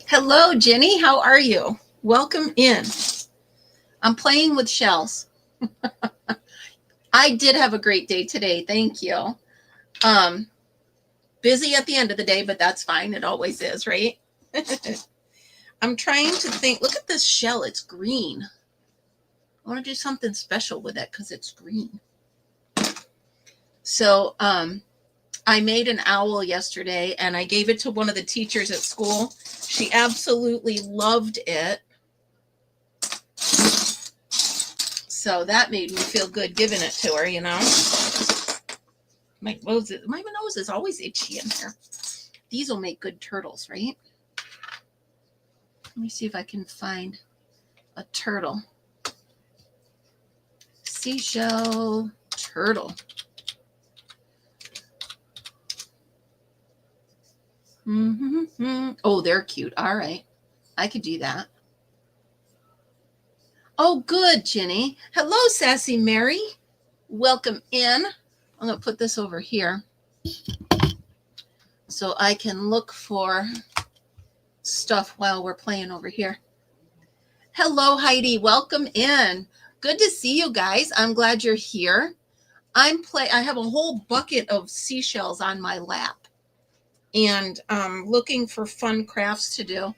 Hello, Jenny. How are you? Welcome in. I'm playing with shells. I did have a great day today. Thank you. Um, Busy at the end of the day, but that's fine. It always is, right? I'm trying to think. Look at this shell. It's green. I want to do something special with it because it's green. So I made an owl yesterday and I gave it to one of the teachers at school. She absolutely loved it. So that made me feel good giving it to her, you know. My nose is always itchy in here. These will make good turtles, right? Let me see if I can find a turtle. Seashell turtle. Oh, they're cute. All right. I could do that. Oh, good, Jenny. Hello, Sassy Mary. Welcome in. I'm going to put this over here so I can look for stuff while we're playing over here. Hello, Heidi. Welcome in. Good to see you guys. I'm glad you're here. I have a whole bucket of seashells on my lap and looking for fun crafts to do.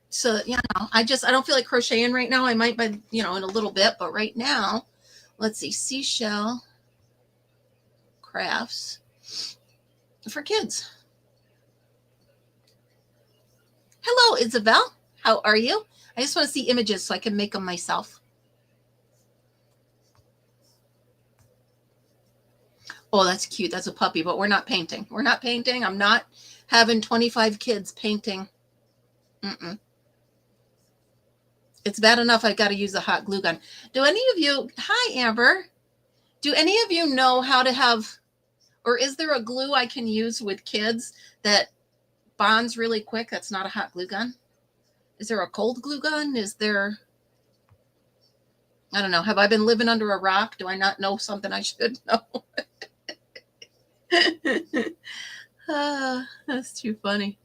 So, I don't feel like crocheting right now. I might by, in a little bit, but right now, let's see, seashell crafts for kids. Hello, Isabel. How are you? I just want to see images so I can make them myself. Oh, that's cute. That's a puppy, but we're not painting. We're not painting. I'm not having 25 kids painting. It's bad enough I've got to use a hot glue gun. Do any of you, hi, Amber. Do any of you know how to have, or is there a glue I can use with kids that bonds really quick? That's not a hot glue gun. Is there a cold glue gun? Is there, I don't know. Have I been living under a rock? Do I not know something I should know? That's too funny.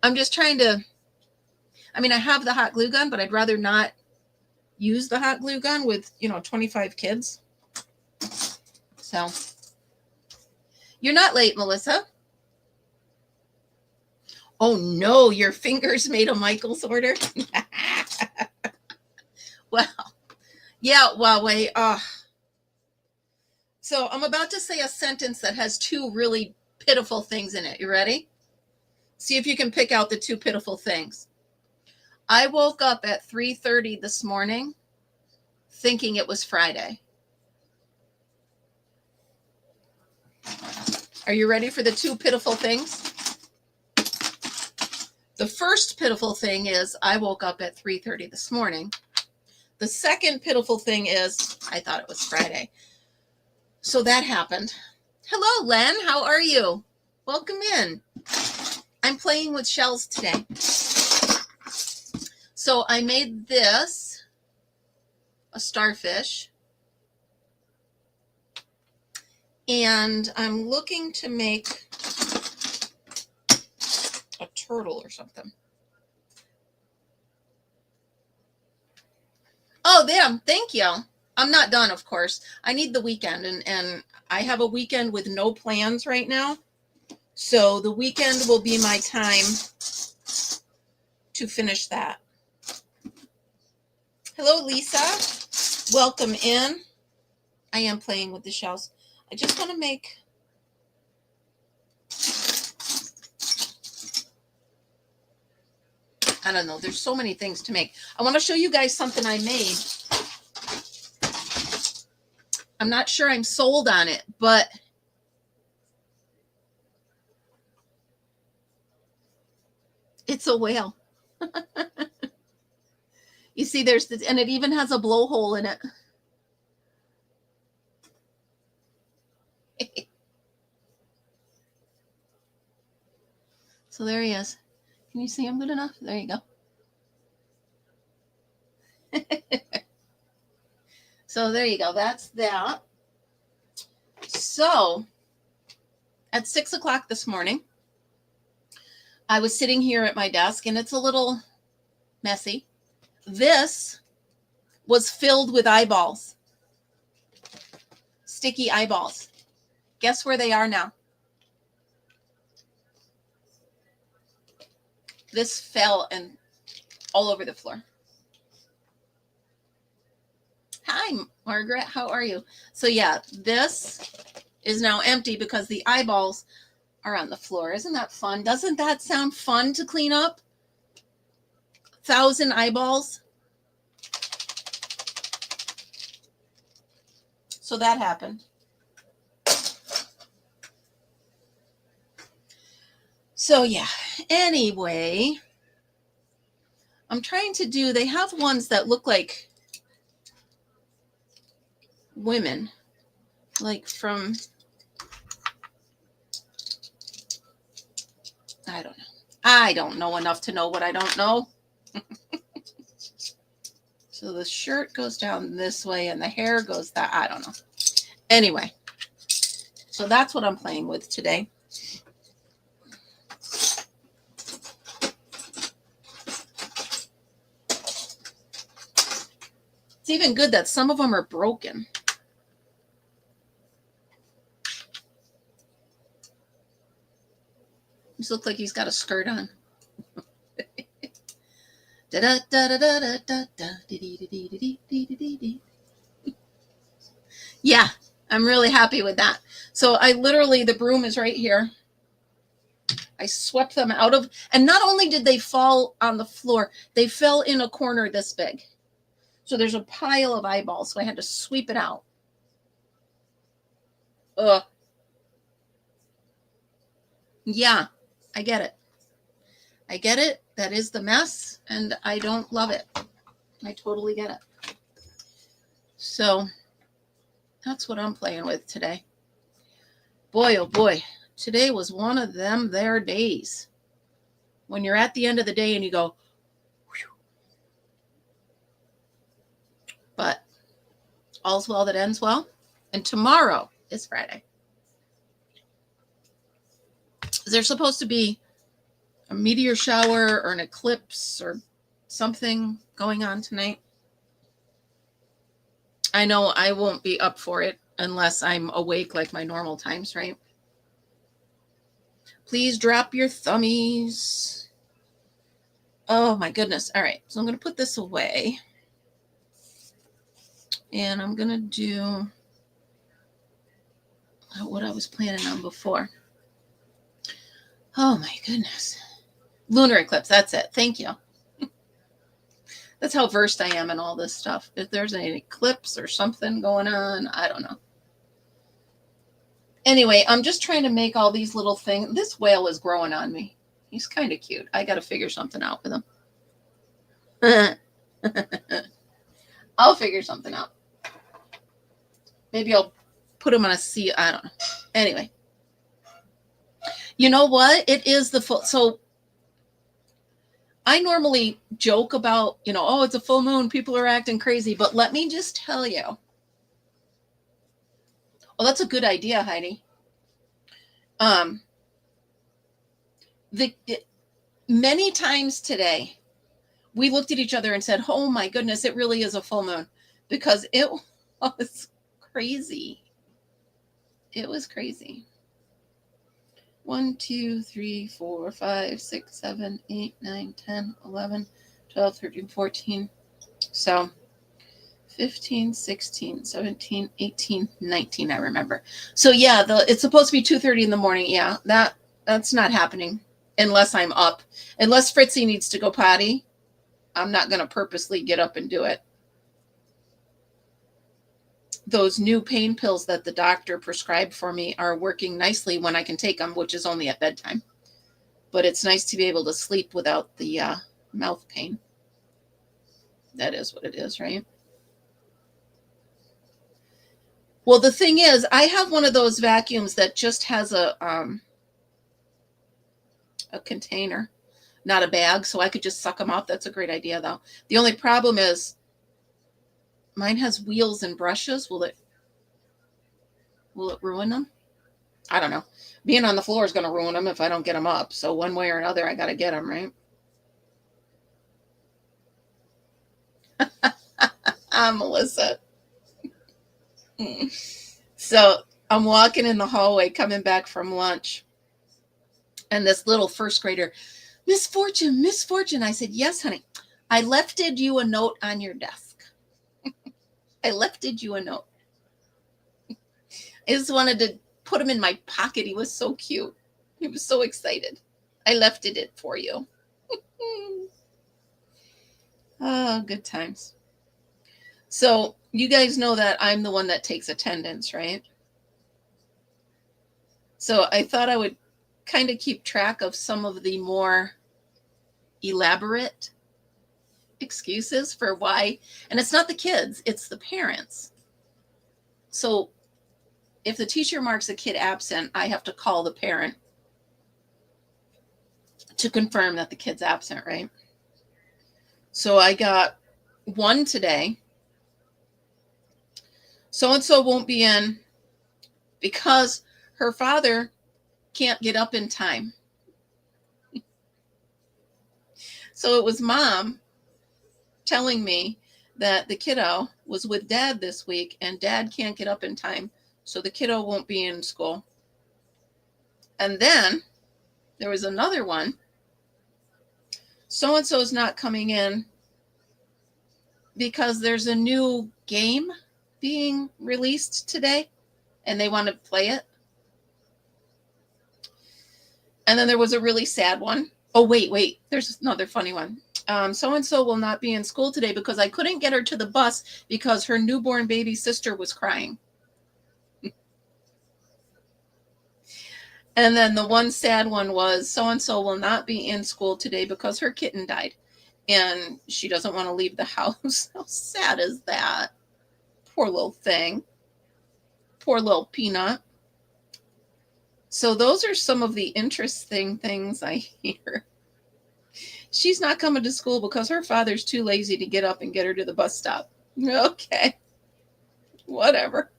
I'm just trying to, I have the hot glue gun, but I'd rather not use the hot glue gun with, 25 kids. So you're not late, Melissa. Oh no, your fingers made a Michael's order. Well, yeah, Huawei. So I'm about to say a sentence that has two really pitiful things in it. You ready? See if you can pick out the two pitiful things. I woke up at 3:30 this morning thinking it was Friday. Are you ready for the two pitiful things? The first pitiful thing is I woke up at 3:30 this morning. The second pitiful thing is I thought it was Friday. So that happened. Hello, Len. How are you? Welcome in. I'm playing with shells today. So I made this, a starfish. And I'm looking to make a turtle or something. Oh, damn. Thank you. I'm not done, of course. I need the weekend, and I have a weekend with no plans right now. So the weekend will be my time to finish that. Hello, Lisa. Welcome in. I am playing with the shells. I just want to make... I don't know. There's so many things to make. I want to show you guys something I made. I'm not sure I'm sold on it, but it's a whale. You see, there's this, and it even has a blowhole in it. So there he is. Can you see him good enough? There you go. So there you go. That's that. So at 6 o'clock this morning, I was sitting here at my desk and it's a little messy. This was filled with eyeballs, sticky eyeballs. Guess where they are now? This fell and all over the floor. Hi, Margaret. How are you? So yeah, this is now empty because the eyeballs are on the floor. Isn't that fun? Doesn't that sound fun to clean up? 1,000 eyeballs. So that happened. So yeah, anyway, I'm trying to do, they have ones that look like women, like from, I don't know. I don't know enough to know what I don't know. So the shirt goes down this way and the hair goes that, I don't know. Anyway, so that's what I'm playing with today. It's even good that some of them are broken. This looks like he's got a skirt on. Yeah, I'm really happy with that. So I literally, the broom is right here. I swept them out of, and not only did they fall on the floor, they fell in a corner this big. So there's a pile of eyeballs, so I had to sweep it out. Ugh. Yeah, I get it. I get it. That is the mess, and I don't love it. I totally get it. So that's what I'm playing with today. Boy, oh boy, today was one of them there days when you're at the end of the day and you go, whew. But all's well that ends well. And tomorrow is Friday. There's supposed to be a meteor shower or an eclipse or something going on tonight. I know I won't be up for it unless I'm awake like my normal times, right? Please drop your thummies. Oh my goodness. All right. So I'm going to put this away. And I'm going to do what I was planning on before. Oh my goodness. Lunar eclipse. That's it. Thank you. That's how versed I am in all this stuff. If there's an eclipse or something going on, I don't know. Anyway, I'm just trying to make all these little things. This whale is growing on me. He's kind of cute. I got to figure something out with him. I'll figure something out. Maybe I'll put him on a sea. I don't know. Anyway. You know what? It is the full. So I normally joke about, oh, it's a full moon. People are acting crazy. But let me just tell you. Oh, that's a good idea, Heidi. Many times today, we looked at each other and said, oh my goodness, it really is a full moon. Because it was crazy. It was crazy. 1, 2, 3, 4, 5, 6, 7, 8, 9, 10, 11, 12, 13, 14. So 15, 16, 17, 18, 19, I remember. So yeah, it's supposed to be 2:30 in the morning. Yeah, that's not happening unless I'm up. Unless Fritzy needs to go potty, I'm not going to purposely get up and do it. Those new pain pills that the doctor prescribed for me are working nicely when I can take them, which is only at bedtime. But it's nice to be able to sleep without the mouth pain. That is what it is, right? Well, the thing is, I have one of those vacuums that just has a container, not a bag, so I could just suck them out. That's a great idea, though. The only problem is mine has wheels and brushes. Will it ruin them? I don't know. Being on the floor is going to ruin them if I don't get them up. So one way or another, I got to get them, right? Melissa. So I'm walking in the hallway coming back from lunch. And this little first grader, Miss Fortune, Miss Fortune. I said, yes, honey. I lefted you a note on your desk. I lefted you a note. I just wanted to put him in my pocket. He was so cute. He was so excited. I lefted it for you. Oh, good times. So you guys know that I'm the one that takes attendance, right? So I thought I would kind of keep track of some of the more elaborate excuses for why. And it's not the kids, it's the parents. So if the teacher marks a kid absent, I have to call the parent to confirm that the kid's absent, right? So I got one today. So-and-so won't be in because her father can't get up in time. So it was mom telling me that the kiddo was with dad this week and dad can't get up in time. So the kiddo won't be in school. And then there was another one. So-and-so is not coming in because there's a new game being released today and they want to play it. And then there was a really sad one. Oh, wait. There's another funny one. So-and-so will not be in school today because I couldn't get her to the bus because her newborn baby sister was crying. And then the one sad one was so-and-so will not be in school today because her kitten died and she doesn't want to leave the house. How sad is that? Poor little thing. Poor little peanut. So those are some of the interesting things I hear. She's not coming to school because her father's too lazy to get up and get her to the bus stop. Okay. Whatever.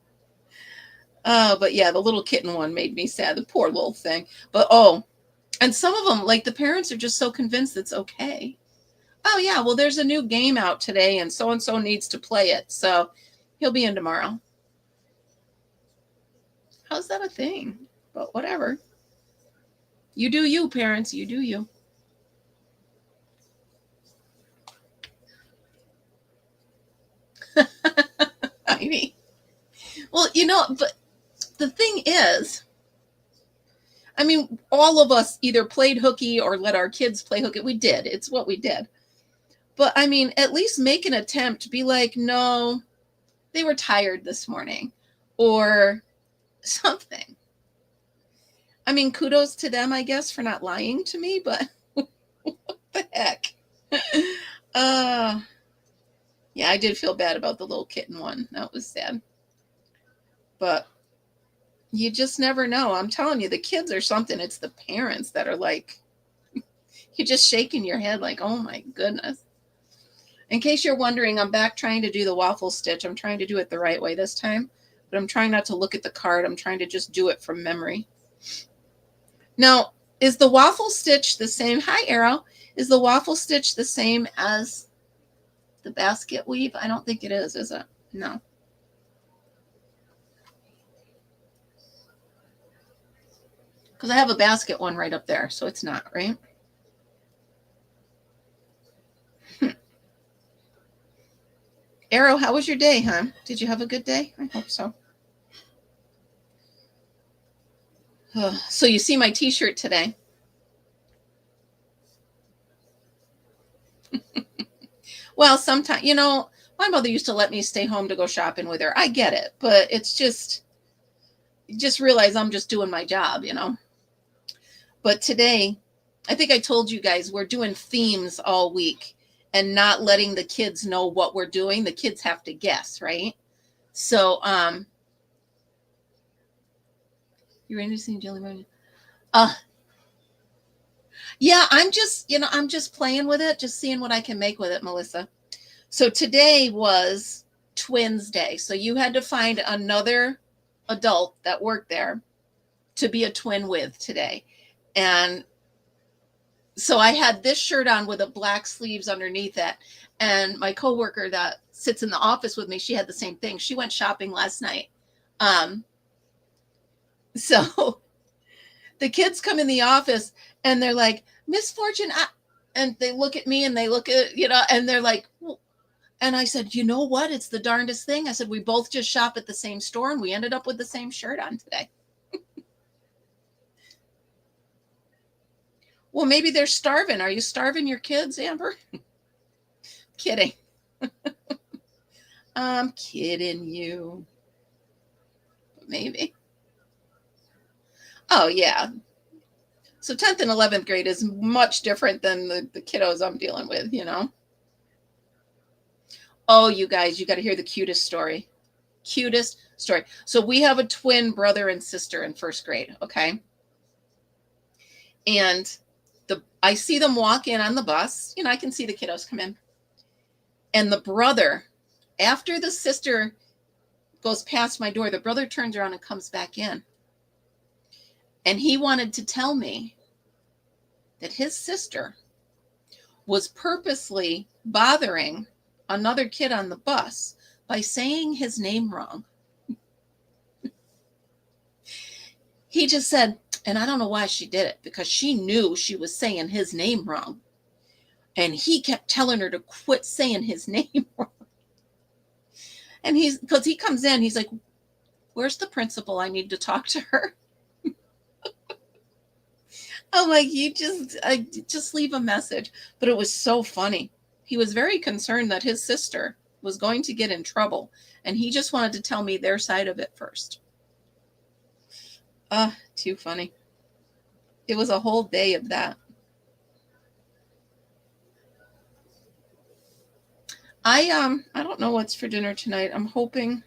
But yeah, the little kitten one made me sad. The poor little thing. But and some of them, like the parents are just so convinced it's okay. Oh yeah, well there's a new game out today and so needs to play it. So he'll be in tomorrow. How's that a thing? But whatever. You do you, parents. You do you. I mean, well, but the thing is, I mean, all of us either played hooky or let our kids play hooky. We did. It's what we did. But I mean, at least make an attempt to be like, no, they were tired this morning or something. I mean, kudos to them, I guess, for not lying to me, but what the heck? Yeah, I did feel bad about the little kitten one. That was sad. But you just never know. I'm telling you, the kids are something. It's the parents that are like, you're just shaking your head like, oh my goodness. In case you're wondering, I'm back trying to do the waffle stitch. I'm trying to do it the right way this time, but I'm trying not to look at the card. I'm trying to just do it from memory. Now, is the waffle stitch the same? Hi, Arrow. Is the waffle stitch the same as the basket weave? I don't think it is it? No. Because I have a basket one right up there, so it's not, right? Arrow, how was your day, huh? Did you have a good day? I hope so. So you see my t-shirt today. Well, sometimes, my mother used to let me stay home to go shopping with her. I get it, but it's just realize I'm just doing my job, But today, I think I told you guys we're doing themes all week and not letting the kids know what we're doing. The kids have to guess, right? So, you ready to see Jelly Roll? Yeah, I'm just playing with it, just seeing what I can make with it, Melissa. So today was Twins Day. So you had to find another adult that worked there to be a twin with today. And so I had this shirt on with a black sleeves underneath it. And my coworker that sits in the office with me, she had the same thing. She went shopping last night. So the kids come in the office and they're like, Miss Fortune, and they look at me and they look at, and they're like, well, and I said, you know what? It's the darndest thing. I said, we both just shop at the same store and we ended up with the same shirt on today. Well, maybe they're starving. Are you starving your kids, Amber? Kidding. I'm kidding you. Maybe. Oh, yeah. So 10th and 11th grade is much different than the kiddos I'm dealing with, Oh, you guys, you got to hear the cutest story. Cutest story. So we have a twin brother and sister in first grade, okay? And I see them walk in on the bus. I can see the kiddos come in. And the brother, after the sister goes past my door, the brother turns around and comes back in. And he wanted to tell me that his sister was purposely bothering another kid on the bus by saying his name wrong. He just said, and I don't know why she did it, because she knew she was saying his name wrong. And he kept telling her to quit saying his name wrong. And because he comes in, he's like, where's the principal? I need to talk to her. I'm like, just leave a message. But it was so funny. He was very concerned that his sister was going to get in trouble. And he just wanted to tell me their side of it first. Too funny. It was a whole day of that. I don't know what's for dinner tonight. I'm hoping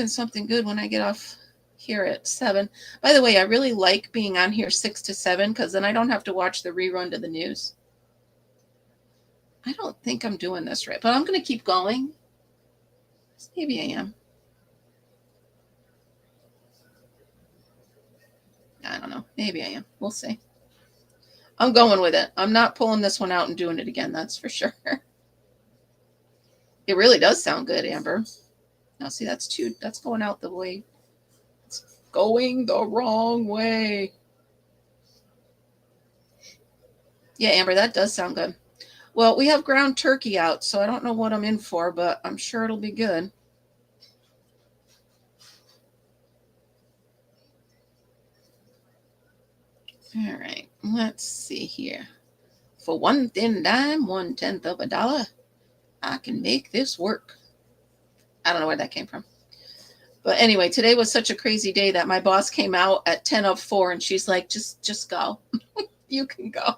something good when I get off here at 7. By the way, I really like being on here 6 to 7 because then I don't have to watch the rerun to the news. I don't think I'm doing this right, but I'm going to keep going. Maybe I am. I don't know. Maybe I am. We'll see. I'm going with it. I'm not pulling this one out and doing it again. That's for sure. It really does sound good, Amber. Now, see, that's going out the way. It's going the wrong way. Yeah, Amber, that does sound good. Well, we have ground turkey out, so I don't know what I'm in for, but I'm sure it'll be good. All right, let's see here. For 1 thin dime, 1/10 of a dollar, I can make this work. I don't know where that came from. But anyway, today was such a crazy day that my boss came out at 10 of 4 and she's like, just go. You can go.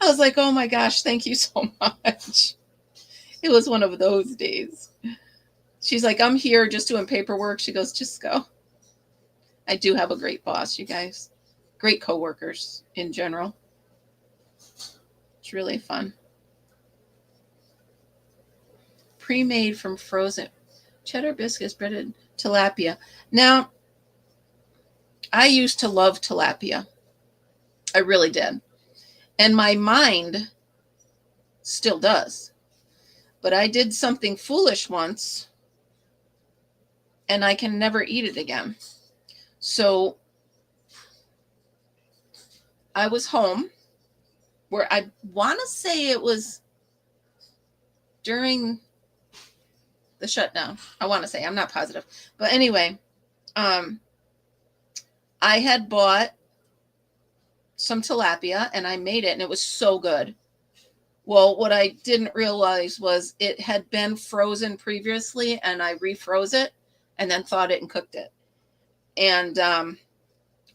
I was like, oh my gosh, thank you so much. It was one of those days. She's like, I'm here just doing paperwork. She goes, just go. I do have a great boss, you guys. Great coworkers in general. It's really fun. Pre-made from frozen cheddar biscuits, breaded tilapia. Now, I used to love tilapia. I really did. And my mind still does. But I did something foolish once, and I can never eat it again. So I was home, where I want to say it was during the shutdown. I want to say, I'm not positive. But anyway, I had bought some tilapia and I made it and it was so good. Well, what I didn't realize was it had been frozen previously and I refroze it and then thawed it and cooked it. And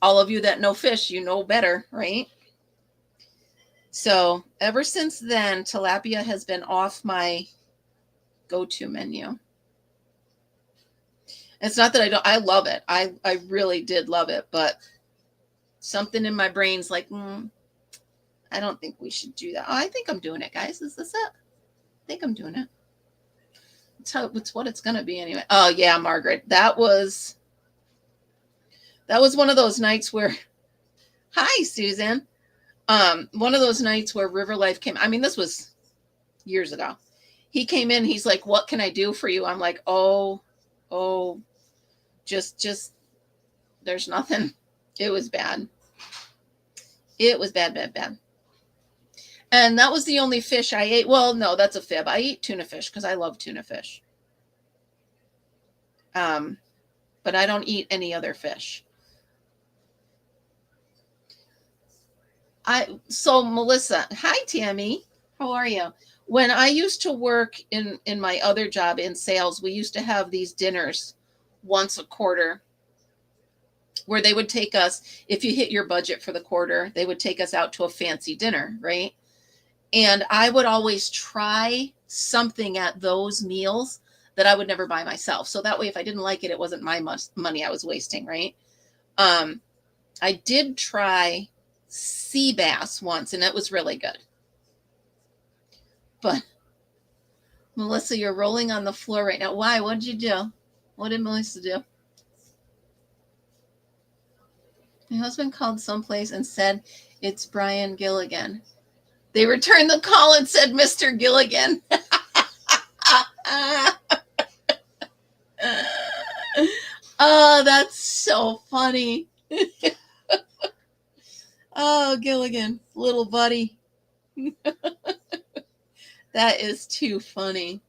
all of you that know fish, you know better, right? So ever since then, tilapia has been off my go-to menu. It's not that I love it. I really did love it, but something in my brain's like, I don't think we should do that. Oh, I think I'm doing it, guys. Is this it? I think I'm doing it. It's what it's going to be anyway. Oh, yeah, Margaret. That was That was one of those nights where, hi, Susan. One of those nights where River Life came. I mean, this was years ago. He came in. He's like, "What can I do for you?" I'm like, "Oh, just, there's nothing." It was bad. It was bad, bad, bad. And that was the only fish I ate. Well, no, that's a fib. I eat tuna fish because I love tuna fish. But I don't eat any other fish. So Melissa, hi Tammy, how are you? When I used to work in my other job in sales, we used to have these dinners once a quarter where they would take us, if you hit your budget for the quarter, they would take us out to a fancy dinner, right? And I would always try something at those meals that I would never buy myself. So that way, if I didn't like it, it wasn't my money I was wasting, right? I did try sea bass once, and it was really good. But Melissa, you're rolling on the floor right now. Why? What did you do? What did Melissa do? My husband called someplace and said it's Brian Gilligan. They returned the call and said Mr. Gilligan. Oh, that's so funny. Oh, Gilligan, little buddy. That is too funny.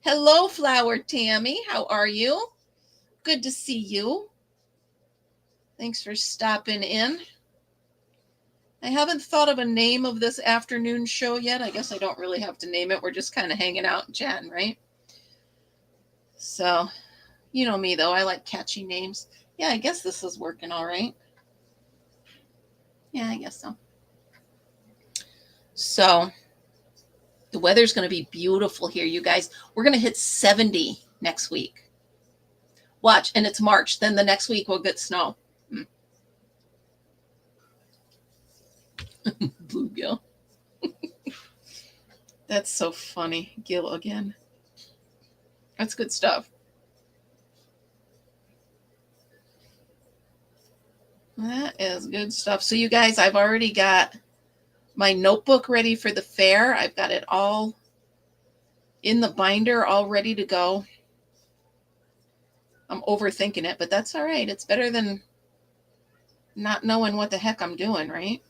Hello, Flower Tammy. How are you? Good to see you. Thanks for stopping in. I haven't thought of a name of this afternoon show yet. I guess I don't really have to name it. We're just kind of hanging out and chatting, right? So, you know me, though. I like catchy names. Yeah, I guess this is working all right. Yeah, I guess so. So, the weather's going to be beautiful here, you guys. We're going to hit 70 next week. Watch, and it's March. Then the next week we'll get snow. Bluegill. That's so funny. Gill again. That's good stuff. That is good stuff. So you guys, I've already got my notebook ready for the fair. I've got it all in the binder, all ready to go. I'm overthinking it, but that's all right. It's better than not knowing what the heck I'm doing, right?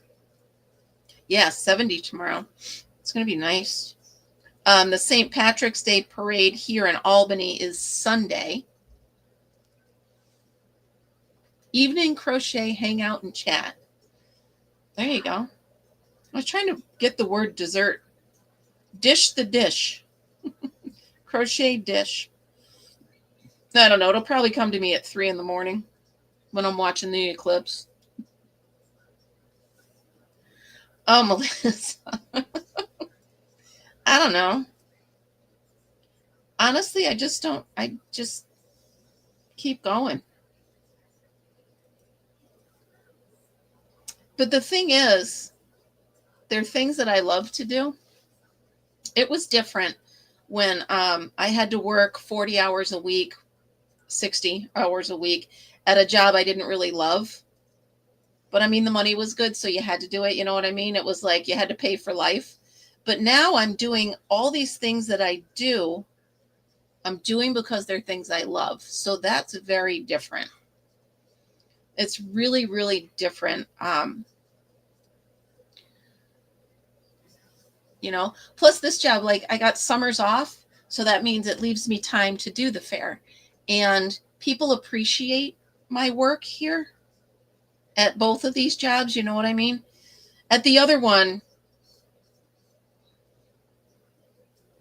Yeah, 70 tomorrow. It's going to be nice. The St. Patrick's Day parade here in Albany is Sunday. Evening crochet, hang out, and chat. There you go. I was trying to get the word dessert. Dish the dish. Crochet dish. I don't know. It'll probably come to me at 3 in the morning when I'm watching the eclipse. Oh, Melissa. I don't know. Honestly, I just keep going. But the thing is, there are things that I love to do. It was different when I had to work 40 hours a week, 60 hours a week at a job I didn't really love. But I mean, the money was good, so you had to do it. You know what I mean? It was like you had to pay for life. But now I'm doing all these things that I do. I'm doing because they're things I love. So that's very different. It's really, really different. You know, plus this job, like I got summers off. So that means it leaves me time to do the fair. And people appreciate my work here at both of these jobs. You know what I mean? At the other one,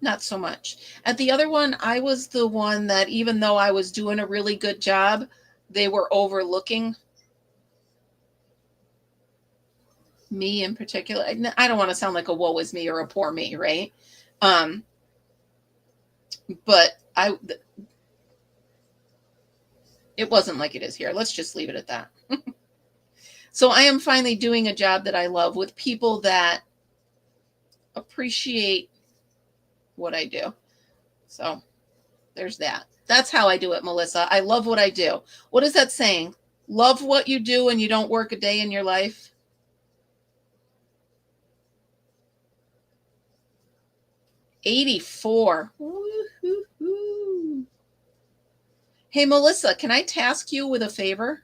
not so much. At the other one, I was the one that even though I was doing a really good job, they were overlooking me in particular. I don't want to sound like a woe is me or a poor me, right? But it wasn't like it is here. Let's just leave it at that. So I am finally doing a job that I love with people that appreciate what I do. So there's that. That's how I do it, Melissa. I love what I do. What is that saying? Love what you do and you don't work a day in your life. $84. Woo-hoo-hoo. Hey, Melissa, can I task you with a favor?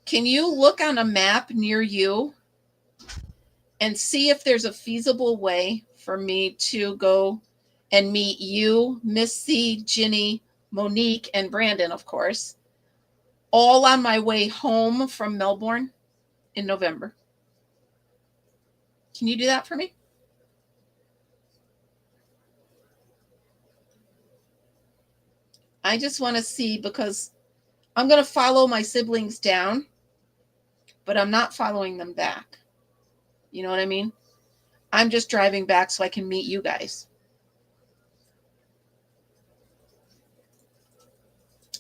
Can you look on a map near you and see if there's a feasible way for me to go and meet you, Missy, Ginny, Monique, and Brandon, of course, all on my way home from Melbourne in November? Can you do that for me? I just want to see, because I'm going to follow my siblings down, but I'm not following them back. You know what I mean? I'm just driving back so I can meet you guys.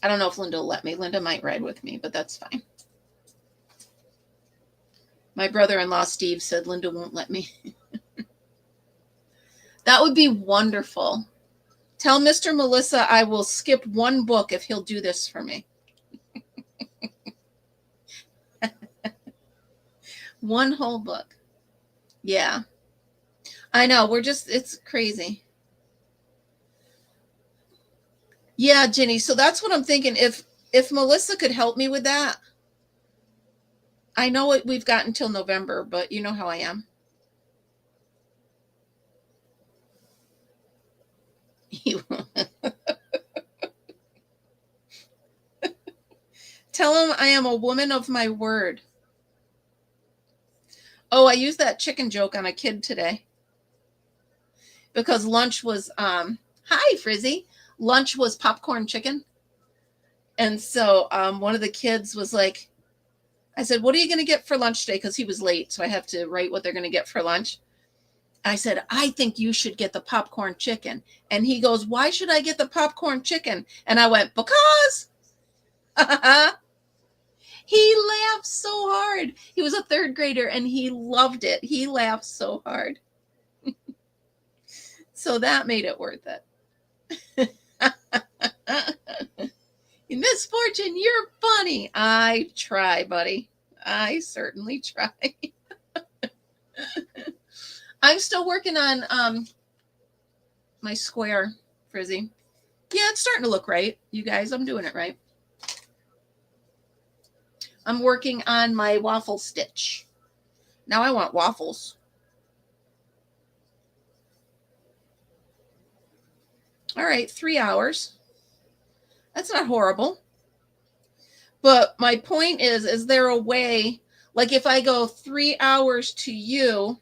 I don't know if Linda will let me. Linda might ride with me, but that's fine. My brother-in-law, Steve, said Linda won't let me. That would be wonderful. Tell Mr. Melissa I will skip one book if he'll do this for me. One whole book. Yeah. I know. It's crazy. Yeah, Ginny. So that's what I'm thinking. If Melissa could help me with that. I know we've got until November, but you know how I am. Tell him I am a woman of my word. Oh, I used that chicken joke on a kid today. Because lunch was, hi, Frizzy. Lunch was popcorn chicken. And so one of the kids was like, I said, what are you going to get for lunch today? Because he was late, so I have to write what they're going to get for lunch. I said, I think you should get the popcorn chicken. And he goes, why should I get the popcorn chicken? And I went, because. He laughed so hard. He was a third grader and he loved it. He laughed so hard. So that made it worth it. Miss Fortune, you're funny. I try, buddy. I certainly try. I'm still working on my square, Frizzy. Yeah, it's starting to look right. You guys, I'm doing it right. I'm working on my waffle stitch. Now I want waffles. All right, 3 hours. That's not horrible. But my point is there a way, like if I go 3 hours to you,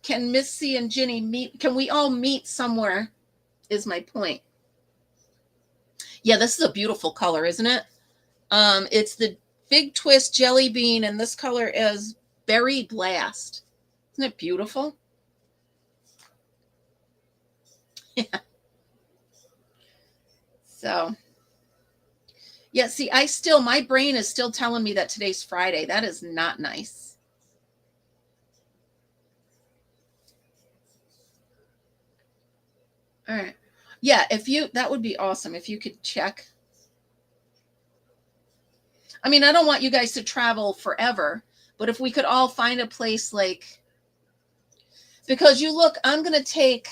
can Missy and Ginny meet? Can we all meet somewhere is my point. Yeah, this is a beautiful color, isn't it? It's the Big Twist Jelly Bean, and this color is Berry Blast. Isn't it beautiful? Yeah. So, yeah, see, my brain is still telling me that today's Friday. That is not nice. All right. Yeah, that would be awesome if you could check. I mean, I don't want you guys to travel forever, but if we could all find a place because you look, I'm going to take,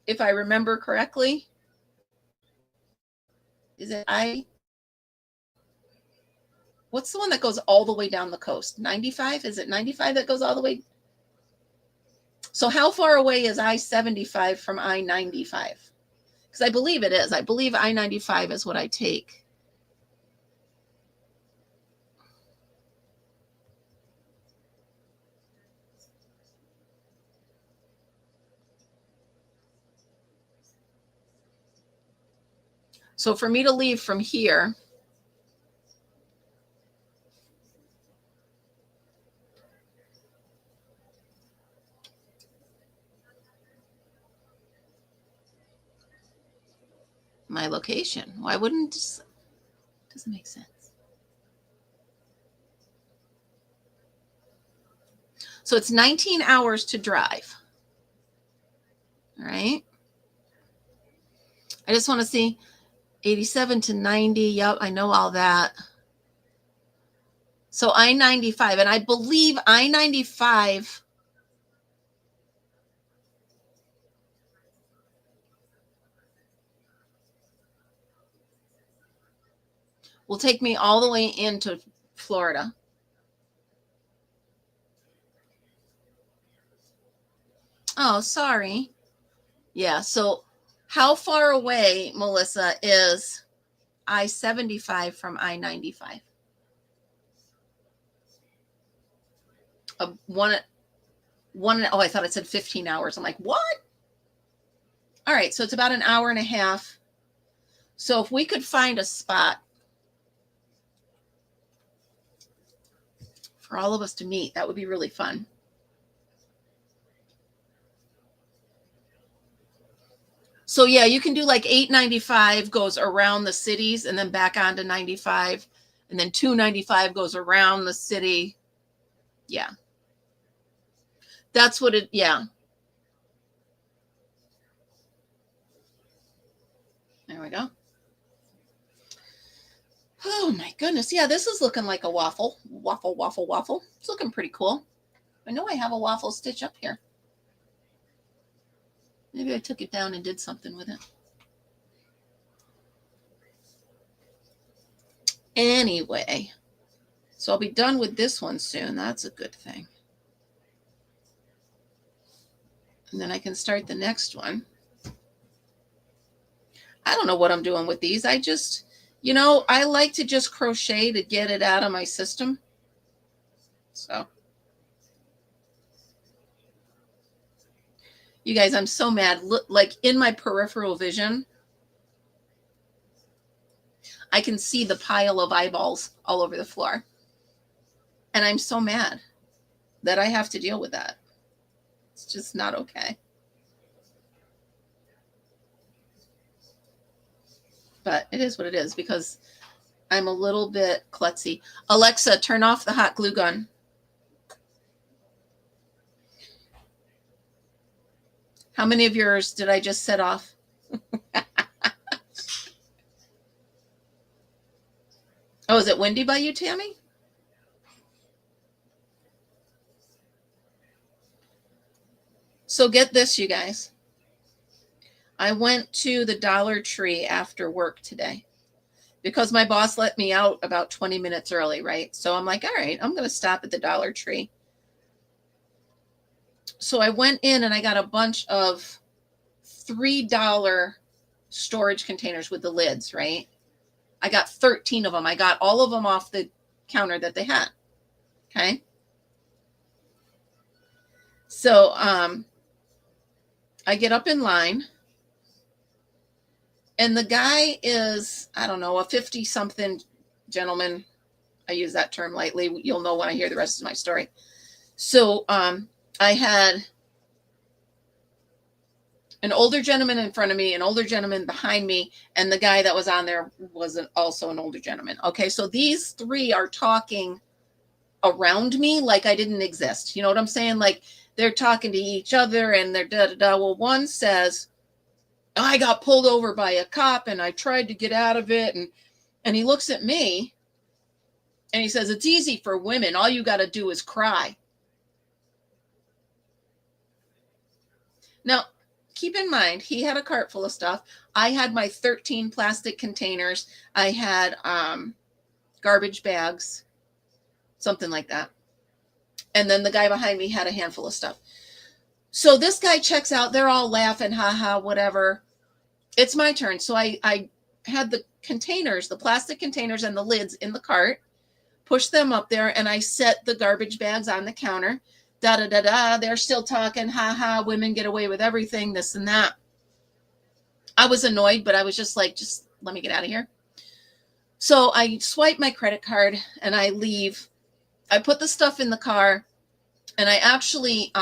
if I remember correctly, what's the one that goes all the way down the coast? 95? Is it 95 that goes all the way? So how far away is I-75 from I-95? Because I believe it is. I believe I-95 is what I take. So for me to leave from here, my location, why wouldn't it? Doesn't make sense. So it's 19 hours to drive. All right. I just want to see 87 to 90. Yep, I know all that. So I-95, and I believe I-95 will take me all the way into Florida. Oh, sorry. Yeah, so how far away, Melissa, is I-75 from I-95? Oh, I thought it said 15 hours. I'm like, what? All right, so it's about an hour and a half. So if we could find a spot for all of us to meet, that would be really fun. So yeah, you can do like 895 goes around the cities and then back onto 95, and then 295 goes around the city. Yeah. That's what it, yeah. There we go. Oh my goodness. Yeah, this is looking like a waffle. Waffle, waffle, waffle. It's looking pretty cool. I know I have a waffle stitch up here. Maybe I took it down and did something with it. Anyway, so I'll be done with this one soon. That's a good thing. And then I can start the next one. I don't know what I'm doing with these. I just, I like to just crochet to get it out of my system. So, you guys, I'm so mad. Look, like in my peripheral vision, I can see the pile of eyeballs all over the floor. And I'm so mad that I have to deal with that. It's just not okay. But it is what it is because I'm a little bit klutzy. Alexa, turn off the hot glue gun. How many of yours did I just set off? Oh, is it windy by you, Tammy? So get this, you guys. I went to the Dollar Tree after work today because my boss let me out about 20 minutes early, right? So I'm like, all right, I'm going to stop at the Dollar Tree. So I went in and I got a bunch of $3 storage containers with the lids, right? I got 13 of them. I got all of them off the counter that they had. Okay. So I get up in line and the guy is, I don't know, a 50-something gentleman. I use that term lightly. You'll know when I hear the rest of my story. So I had an older gentleman in front of me, an older gentleman behind me, and the guy that was on there was also an older gentleman. Okay, so these three are talking around me like I didn't exist. You know what I'm saying? Like they're talking to each other and they're da-da-da. Well, one says, I got pulled over by a cop and I tried to get out of it. And he looks at me and he says, it's easy for women. All you got to do is cry. Now, keep in mind, he had a cart full of stuff. I had my 13 plastic containers. I had garbage bags, something like that. And then the guy behind me had a handful of stuff. So this guy checks out. They're all laughing, haha, whatever. It's my turn. So I had the containers, the plastic containers and the lids in the cart, pushed them up there, and I set the garbage bags on the counter. Da-da-da-da. They're still talking, haha, women get away with everything, this and that. I was annoyed, but I was just like, just let me get out of here. So I swipe my credit card and I leave. I put the stuff in the car and I actually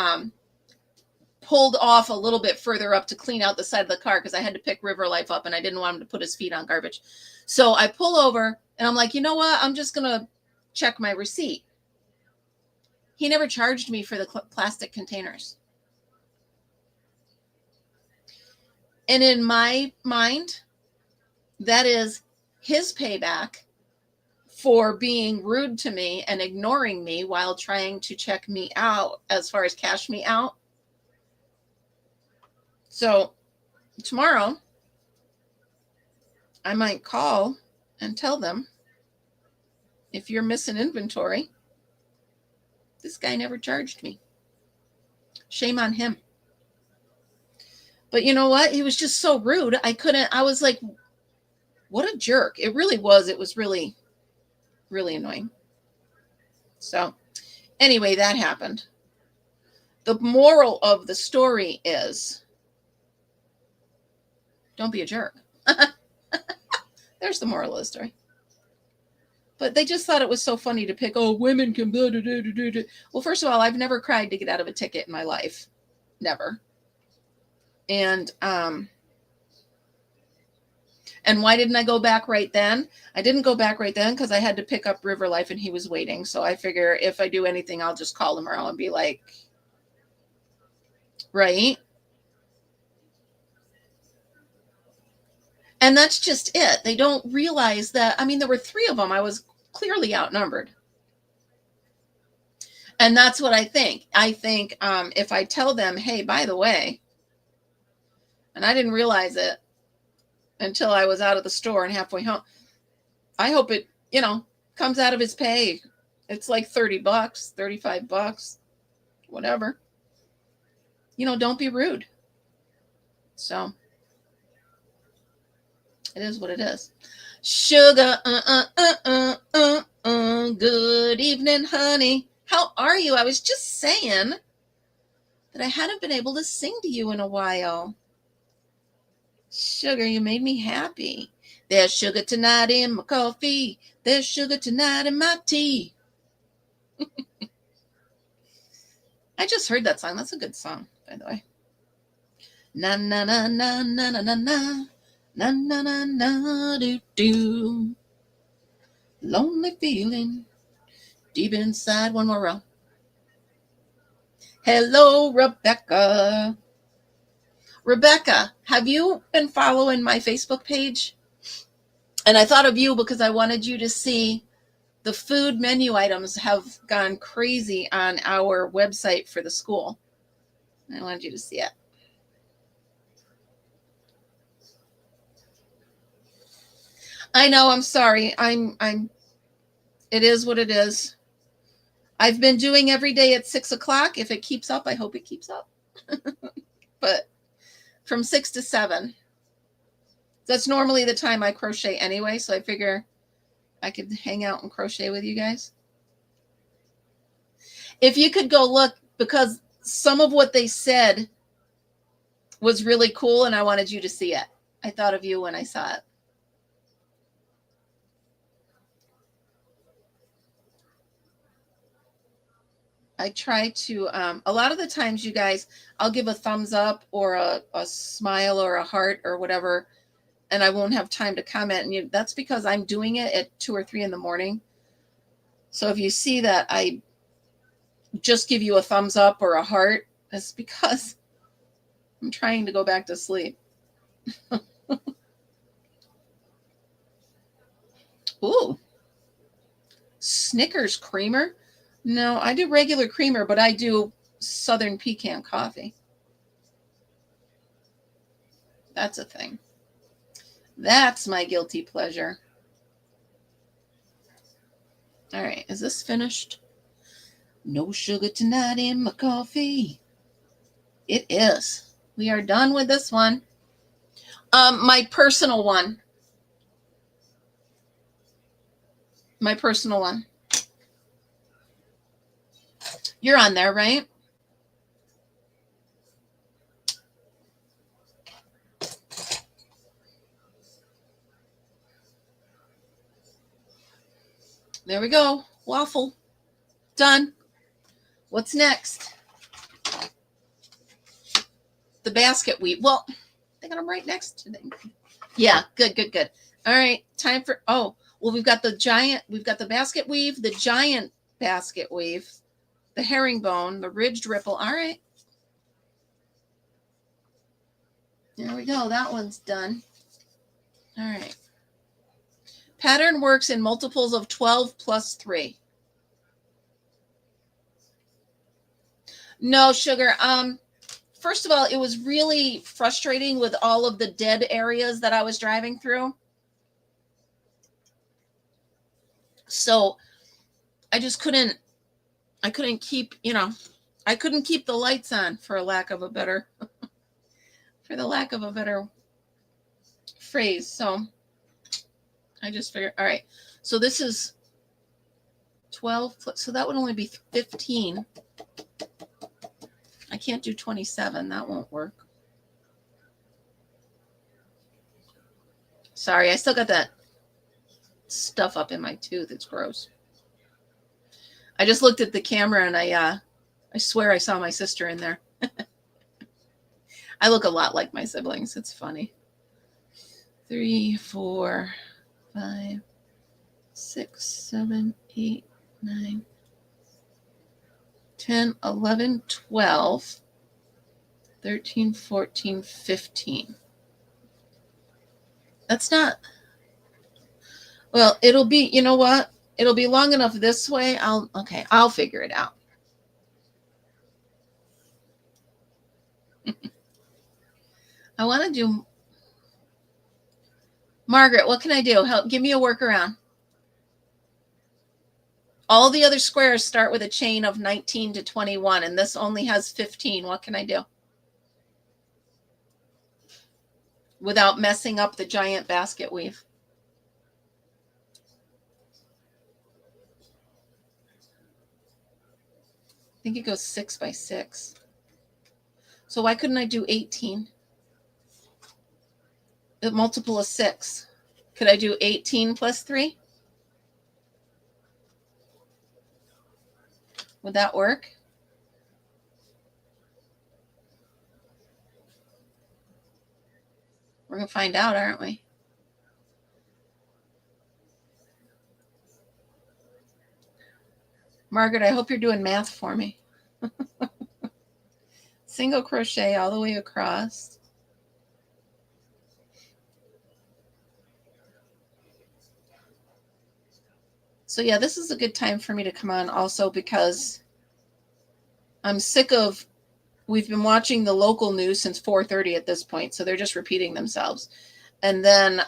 pulled off a little bit further up to clean out the side of the car because I had to pick River Life up and I didn't want him to put his feet on garbage. So I pull over and I'm like, you know what? I'm just going to check my receipt. He never charged me for the plastic containers. And in my mind, that is his payback for being rude to me and ignoring me while trying to check me out as far as cash me out. So tomorrow, I might call and tell them, if you're missing inventory, this guy never charged me. Shame on him. But you know what? He was just so rude. I was like, what a jerk. It really was. It was really, really annoying. So anyway, that happened. The moral of the story is, don't be a jerk. There's the moral of the story. But they just thought it was so funny to pick, oh, women can blah, blah, blah, blah, blah. Well, first of all, I've never cried to get out of a ticket in my life. Never. And why didn't I go back right then? I didn't go back right then because I had to pick up River Life and he was waiting. So I figure if I do anything, I'll just call him around and be like, right? And that's just it. They don't realize that. I mean, there were 3 of them. I was clearly outnumbered. And that's what I think. I think if I tell them, hey, by the way, and I didn't realize it until I was out of the store and halfway home, I hope it, comes out of his pay. It's like $30, $35, whatever. Don't be rude. So it is what it is. Sugar, good evening, honey. How are you? I was just saying that I hadn't been able to sing to you in a while. Sugar, you made me happy. There's sugar tonight in my coffee. There's sugar tonight in my tea. I just heard that song. That's a good song, by the way. Na na na na na na na na. Na na na na do do. Lonely feeling deep inside. One more row. Hello, Rebecca. Rebecca, have you been following my Facebook page? And I thought of you because I wanted you to see the food menu items have gone crazy on our website for the school. I wanted you to see it. I know, I'm sorry. It is what it is. I've been doing every day at 6:00. If it keeps up, I hope it keeps up. But from 6 to 7. That's normally the time I crochet anyway, so I figure I could hang out and crochet with you guys. If you could go look, because some of what they said was really cool and I wanted you to see it. I thought of you when I saw it. I try to, a lot of the times, you guys, I'll give a thumbs up or a smile or a heart or whatever, and I won't have time to comment. And that's because I'm doing it at 2 or 3 in the morning. So if you see that I just give you a thumbs up or a heart, it's because I'm trying to go back to sleep. Ooh, Snickers creamer. No, I do regular creamer, but I do Southern pecan coffee. That's a thing. That's my guilty pleasure. All right, is this finished? No sugar tonight in my coffee. It is. We are done with this one. My personal one. My personal one. You're on there, right? There we go. Waffle. Done. What's next? The basket weave. Well, I think I'm right next to them. Yeah, good. All right, time for, we've got the basket weave, the giant basket weave, the herringbone, the ridged ripple. All right. There we go. That one's done. All right. Pattern works in multiples of 12 plus 3. No, sugar. First of all, it was really frustrating with all of the dead areas that I was driving through. So I just couldn't keep, I couldn't keep the lights on for lack of a better phrase. So I just figured, all right, so this is 12, so that would only be 15. I can't do 27. That won't work. Sorry, I still got that stuff up in my tooth. It's gross. I just looked at the camera and I swear I saw my sister in there. I look a lot like my siblings. It's funny. 3, 4, 5, 6, 7, 8, 9, 10, 11, 12, 13, 14, 15. That's not, well, it'll be, you know what? It'll be long enough this way. I'll figure it out. I want to do, Margaret, what can I do? Help, give me a workaround. All the other squares start with a chain of 19 to 21, and this only has 15. What can I do? Without messing up the giant basket weave. I think it goes 6 by 6. So why couldn't I do 18? The multiple of 6. Could I do 18 plus 3? Would that work? We're going to find out, aren't we? Margaret, I hope you're doing math for me. Single crochet all the way across. So yeah, this is a good time for me to come on also because I'm sick of, we've been watching the local news since 4:30 at this point, so they're just repeating themselves. And then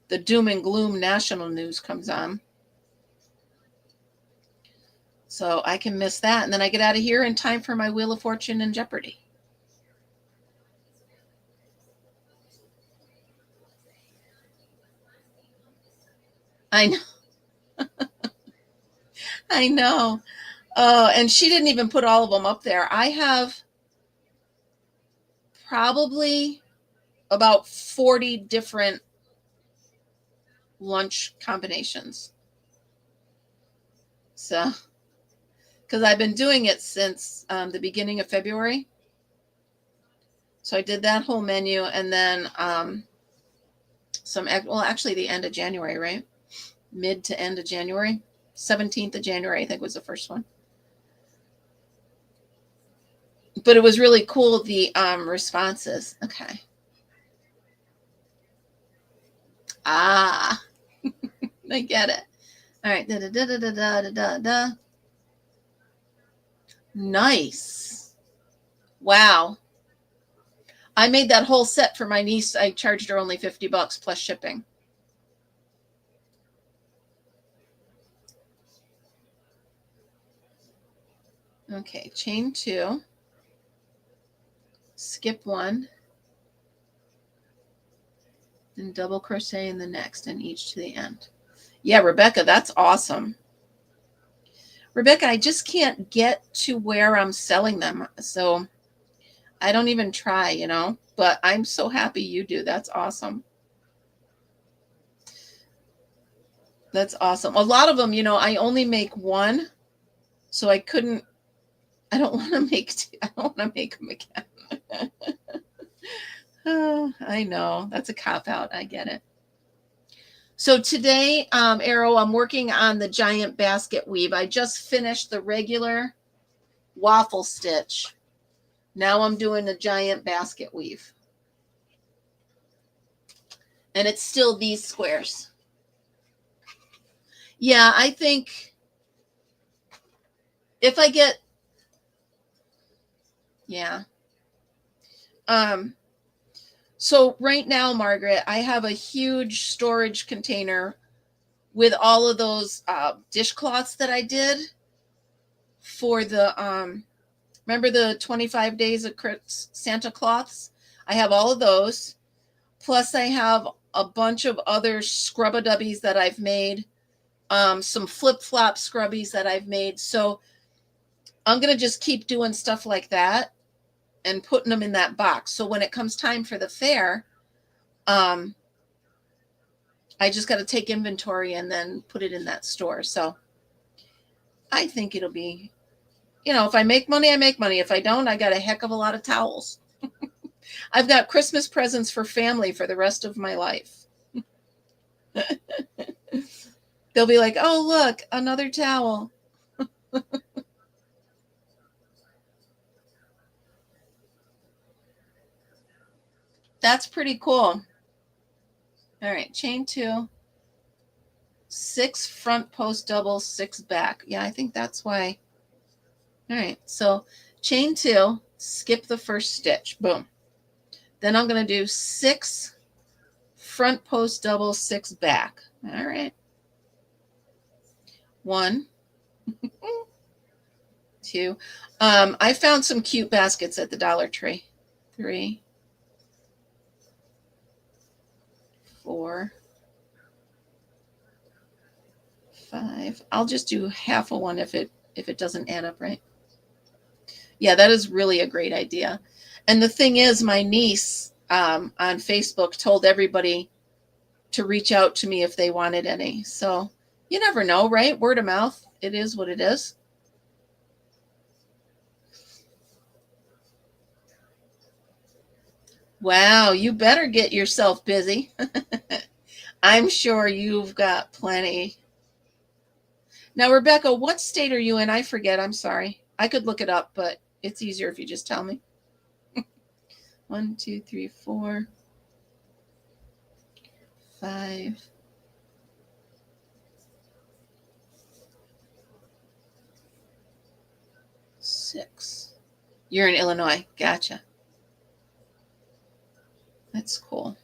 the doom and gloom national news comes on. So I can miss that, and then I get out of here in time for my Wheel of Fortune and Jeopardy. I know. I know. Oh, and she didn't even put all of them up there. I have probably about 40 different lunch combinations. So, because I've been doing it since the beginning of February. So I did that whole menu, and then actually the end of January, right? Mid to end of January. 17th of January, I think, was the first one. But it was really cool, the responses. Okay. Ah, I get it. All right. Da, da, da, da, da, da, da, da. Nice. Wow. I made that whole set for my niece. I charged her only $50 plus shipping. Okay, chain 2, skip 1, and double crochet in the next and each to the end. Yeah, Rebecca, that's awesome. Rebecca, I just can't get to where I'm selling them, so I don't even try, but I'm so happy you do. That's awesome. That's awesome. A lot of them, I only make one, so I don't want to make them again. I know, that's a cop-out. I get it. So today, Arrow, I'm working on the giant basket weave. I just finished the regular waffle stitch. Now I'm doing the giant basket weave. And it's still these squares. Yeah, I think if I get, yeah. So right now, Margaret, I have a huge storage container with all of those dishcloths that I did for the, remember the 25 days of Santa cloths? I have all of those. Plus I have a bunch of other scrub-a-dubbies that I've made, some flip-flop scrubbies that I've made. So I'm going to just keep doing stuff like that and putting them in that box. So when it comes time for the fair, I just got to take inventory and then put it in that store. So I think it'll be, if I make money, I make money. If I don't, I got a heck of a lot of towels. I've got Christmas presents for family for the rest of my life. They'll be like, oh, look, another towel. That's pretty cool. All right, chain 2, 6 front post double, 6 back. Yeah, I think that's why. All right, so chain 2, skip the first stitch. Boom. Then I'm going to do 6 front post double, 6 back. All right. 1, 2. I found some cute baskets at the Dollar Tree. 3, 4, 5. I'll just do half of one if it doesn't add up right. Yeah, that is really a great idea. And the thing is, my niece on Facebook told everybody to reach out to me if they wanted any. So you never know, right? Word of mouth. It is what it is. Wow, you better get yourself busy. I'm sure you've got plenty. Now, Rebecca, what state are you in? I forget. I'm sorry. I could look it up, but it's easier if you just tell me. 1, 2, 3, 4, 5. 6. You're in Illinois. Gotcha. That's cool.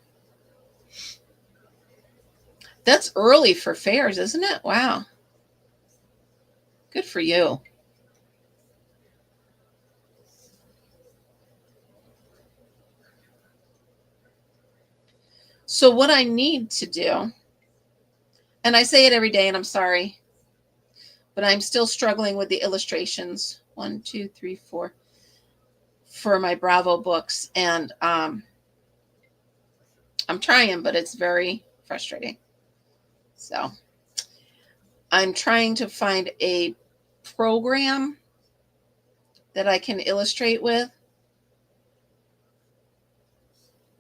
That's early for fairs, isn't it? Wow. Good for you. So what I need to do, and I say it every day and I'm sorry, but I'm still struggling with the illustrations. 1, 2, 3, 4 for my Bravo books. And I'm trying, but it's very frustrating. So I'm trying to find a program that I can illustrate with.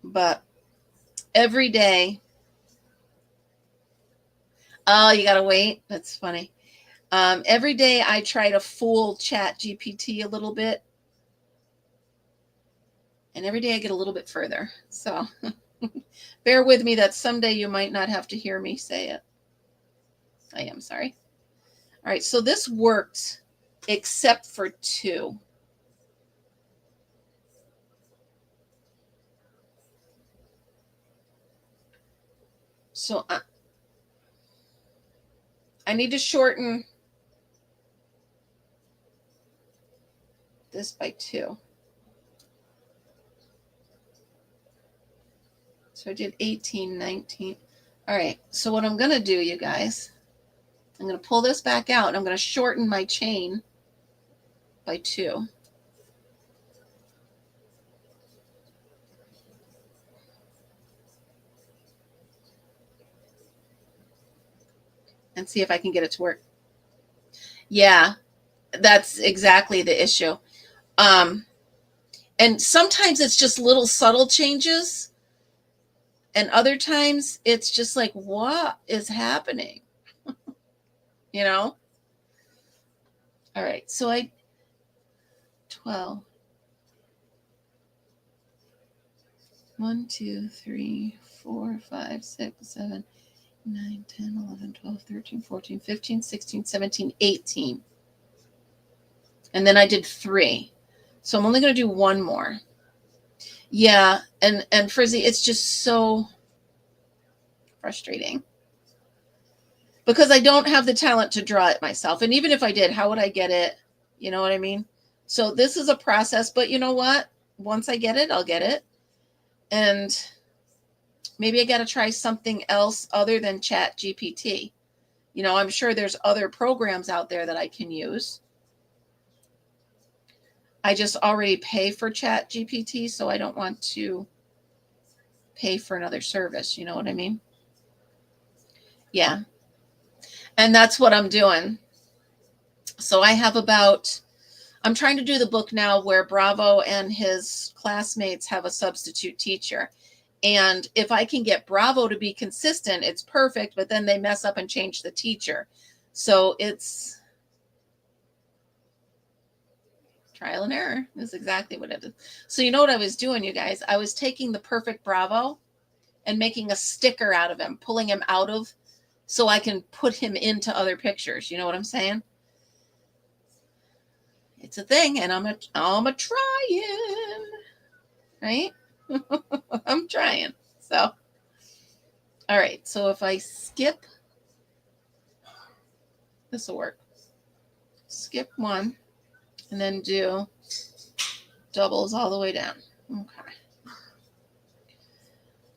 But every day, oh, you got to wait. That's funny. Every day I try to fool Chat GPT a little bit. And every day I get a little bit further. So bear with me that someday you might not have to hear me say it. I am sorry. All right, so this worked except for 2. So I need to shorten this by 2. So I did 18, 19. All right, so what I'm going to do, you guys, I'm going to pull this back out and I'm going to shorten my chain by 2. And see if I can get it to work. Yeah, that's exactly the issue. And sometimes it's just little subtle changes. And other times it's just like, what is happening? You know? All right, so 12. 1, 2, 3, 4, 5, 6, 7, 9, 10, 11, 12, 13, 14, 15, 16, 17, 18. And then I did 3. So I'm only going to do 1 more. Yeah, and Frizzy, it's just so frustrating because I don't have the talent to draw it myself. And even if I did, how would I get it? You know what I mean? So this is a process, but you know what? Once I get it, I'll get it. And maybe I got to try something else other than Chat GPT. You know, I'm sure there's other programs out there that I can use. I just already pay for Chat GPT, so I don't want to pay for another service. You know what I mean? Yeah. And that's what I'm doing. So I have I'm trying to do the book now where Bravo and his classmates have a substitute teacher. And if I can get Bravo to be consistent, it's perfect, but then they mess up and change the teacher. So it's trial and error is exactly what it is. So you know what I was doing, you guys? I was taking the perfect Bravo and making a sticker out of him, pulling him out of, so I can put him into other pictures. You know what I'm saying? It's a thing, and I'm a trying, right? I'm trying. So, all right. So if I skip, this will work. Skip 1, and then do doubles all the way down. Okay.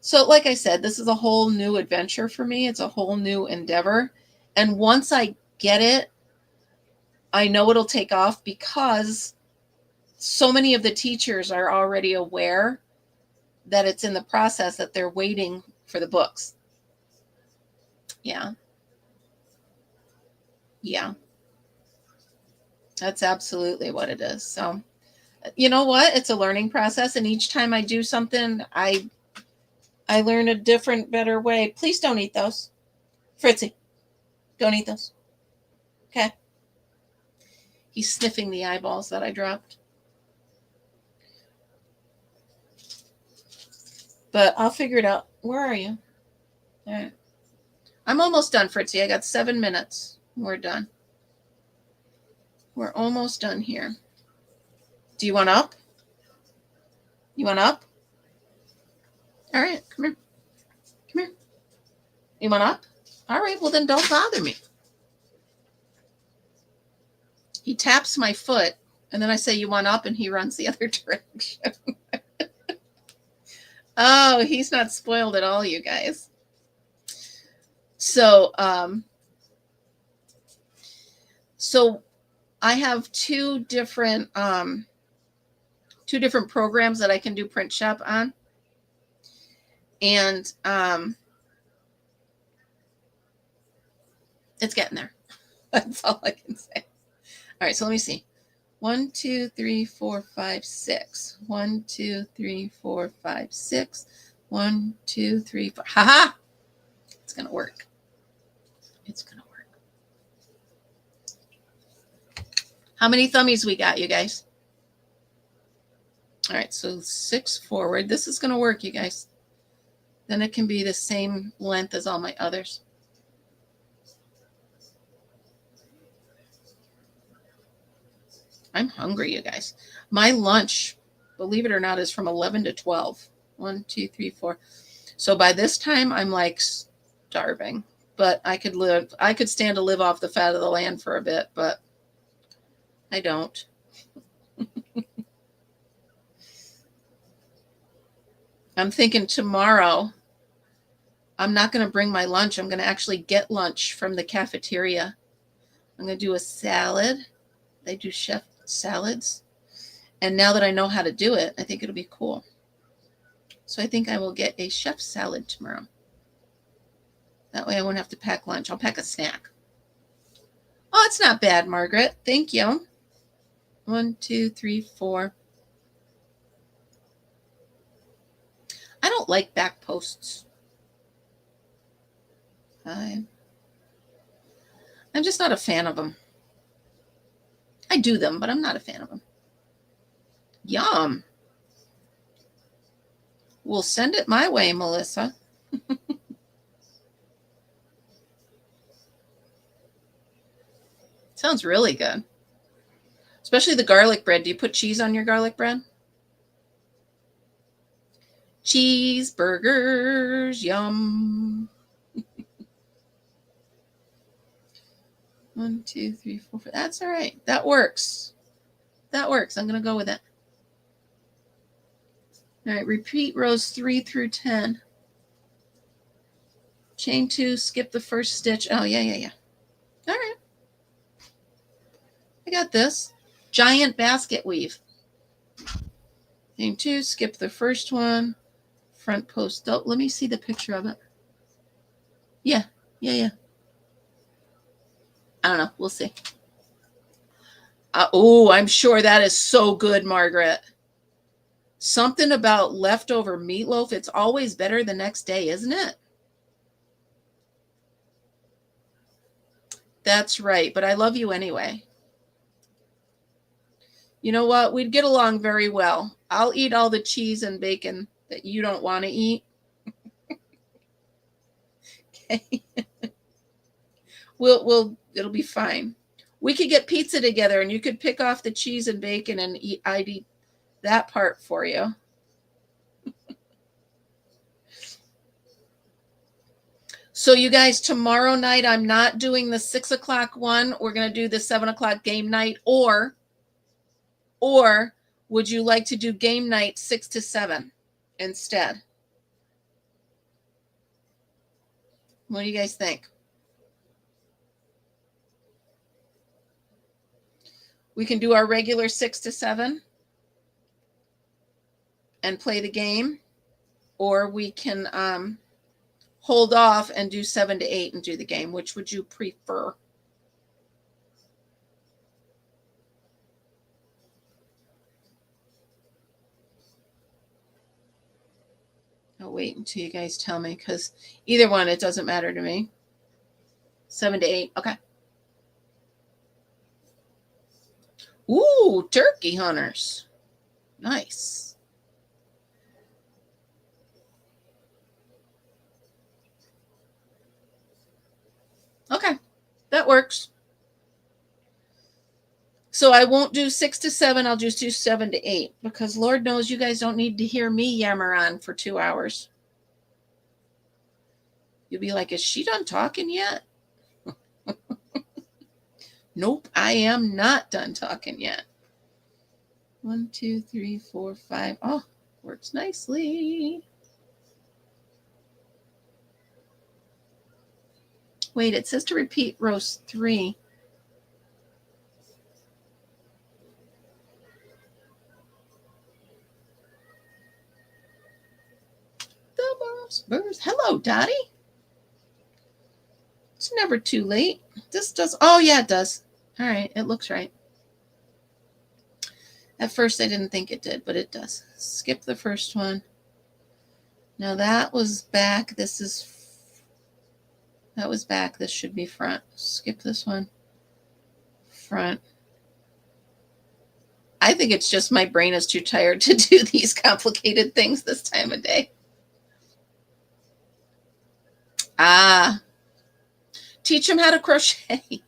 So like I said, this is a whole new adventure for me. It's a whole new endeavor. And once I get it, I know it'll take off because so many of the teachers are already aware that it's in the process, that they're waiting for the books. Yeah. Yeah. That's absolutely what it is. So, you know what? It's a learning process. And each time I do something, I learn a different, better way. Please don't eat those. Fritzy, don't eat those. Okay. He's sniffing the eyeballs that I dropped. But I'll figure it out. Where are you? All right. I'm almost done, Fritzy. I got 7 minutes. We're done. We're almost done here. Do you want up? You want up? All right. Come here. Come here. You want up? All right. Well, then don't bother me. He taps my foot, and then I say, you want up? And he runs the other direction. Oh, he's not spoiled at all, you guys. So, I have two different programs that I can do print shop on. And it's getting there. That's all I can say. All right, so let me see. 1, 2, 3, 4, 5, 6. 1, 2, 3, 4, 5, 6. 1, 2, 3, 4. Ha ha! It's gonna work. It's gonna work. How many thummies we got, you guys? All right, so 6 forward. This is gonna work, you guys. Then it can be the same length as all my others. I'm hungry, you guys. My lunch, believe it or not, is from 11 to 12. 1, 2, 3, 4. So by this time, I'm like starving. But I could stand to live off the fat of the land for a bit, but I don't. I'm thinking tomorrow, I'm not going to bring my lunch. I'm going to actually get lunch from the cafeteria. I'm going to do a salad. They do chef salads. And now that I know how to do it, I think it'll be cool. So I think I will get a chef salad tomorrow. That way I won't have to pack lunch. I'll pack a snack. Oh, it's not bad, Margaret. Thank you. 1, 2, 3, 4. I don't like back posts. 5. I'm just not a fan of them. I do them, but I'm not a fan of them. Yum. We'll send it my way, Melissa. Sounds really good. Especially the garlic bread. Do you put cheese on your garlic bread? Cheeseburgers, yum. 1, 2, 3, 4, 5. That's all right. That works. That works. I'm going to go with it. All right, repeat rows 3 through 10. Chain 2, skip the first stitch. Oh, yeah. All right. I got this. Giant basket weave. Chain 2, skip the first one. Front post. Oh, let me see the picture of it. Yeah. I don't know. We'll see. Oh, I'm sure that is so good, Margaret. Something about leftover meatloaf. It's always better the next day, isn't it? That's right. But I love you anyway. You know what? We'd get along very well. I'll eat all the cheese and bacon that you don't want to eat. Okay. It'll be fine. We could get pizza together and you could pick off the cheese and bacon and I'd eat that part for you. So you guys, tomorrow night, I'm not doing the 6 o'clock one. We're going to do the 7 o'clock game night, or would you like to do game night 6 to 7 instead? What do you guys think? We can do our regular 6 to 7 and play the game, or we can hold off and do 7 to 8 and do the game. Which would you prefer? I'll wait until you guys tell me, because either one, it doesn't matter to me. 7 to 8. Okay. Ooh, turkey hunters. Nice. Okay, that works. So I won't do 6 to 7. I'll just do 7 to 8, because Lord knows you guys don't need to hear me yammer on for 2 hours. You'll be like, is she done talking yet? Nope, I am not done talking yet. 1, 2, 3, 4, 5. Oh, works nicely. Wait, it says to repeat rows 3. Hello, Dottie. It's never too late. This does. Oh, yeah, it does. All right. It looks right. At first, I didn't think it did, but it does. Skip the first one. Now, that was back. That was back. This should be front. Skip this one. Front. I think it's just my brain is too tired to do these complicated things this time of day. Teach them how to crochet.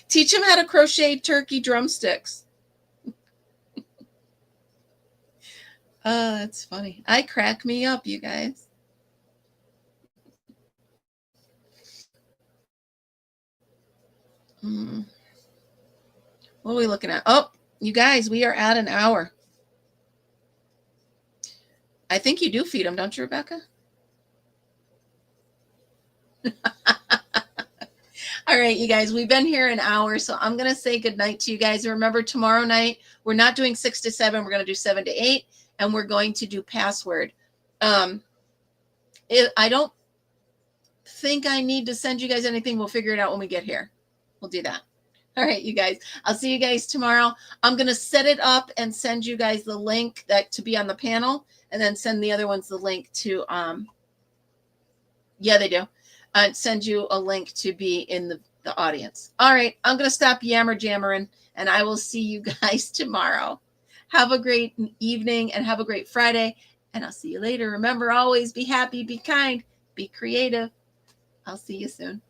Teach them how to crochet turkey drumsticks. That's funny. I crack me up, you guys. What are we looking at? Oh, you guys, we are at an hour. I think you do feed them, don't you, Rebecca? All right, you guys, we've been here an hour, so I'm going to say goodnight to you guys. Remember, tomorrow night, we're not doing 6 to 7. We're going to do 7 to 8, and we're going to do password. I don't think I need to send you guys anything. We'll figure it out when we get here. We'll do that. All right, you guys. I'll see you guys tomorrow. I'm going to set it up and send you guys the link to be on the panel, and then send the other ones the link to, yeah, they do. Send you a link to be in the audience. All right, I'm going to stop jammering, and I will see you guys tomorrow. Have a great evening and have a great Friday. and I'll see you later. Remember, always be happy, be kind, be creative. I'll see you soon.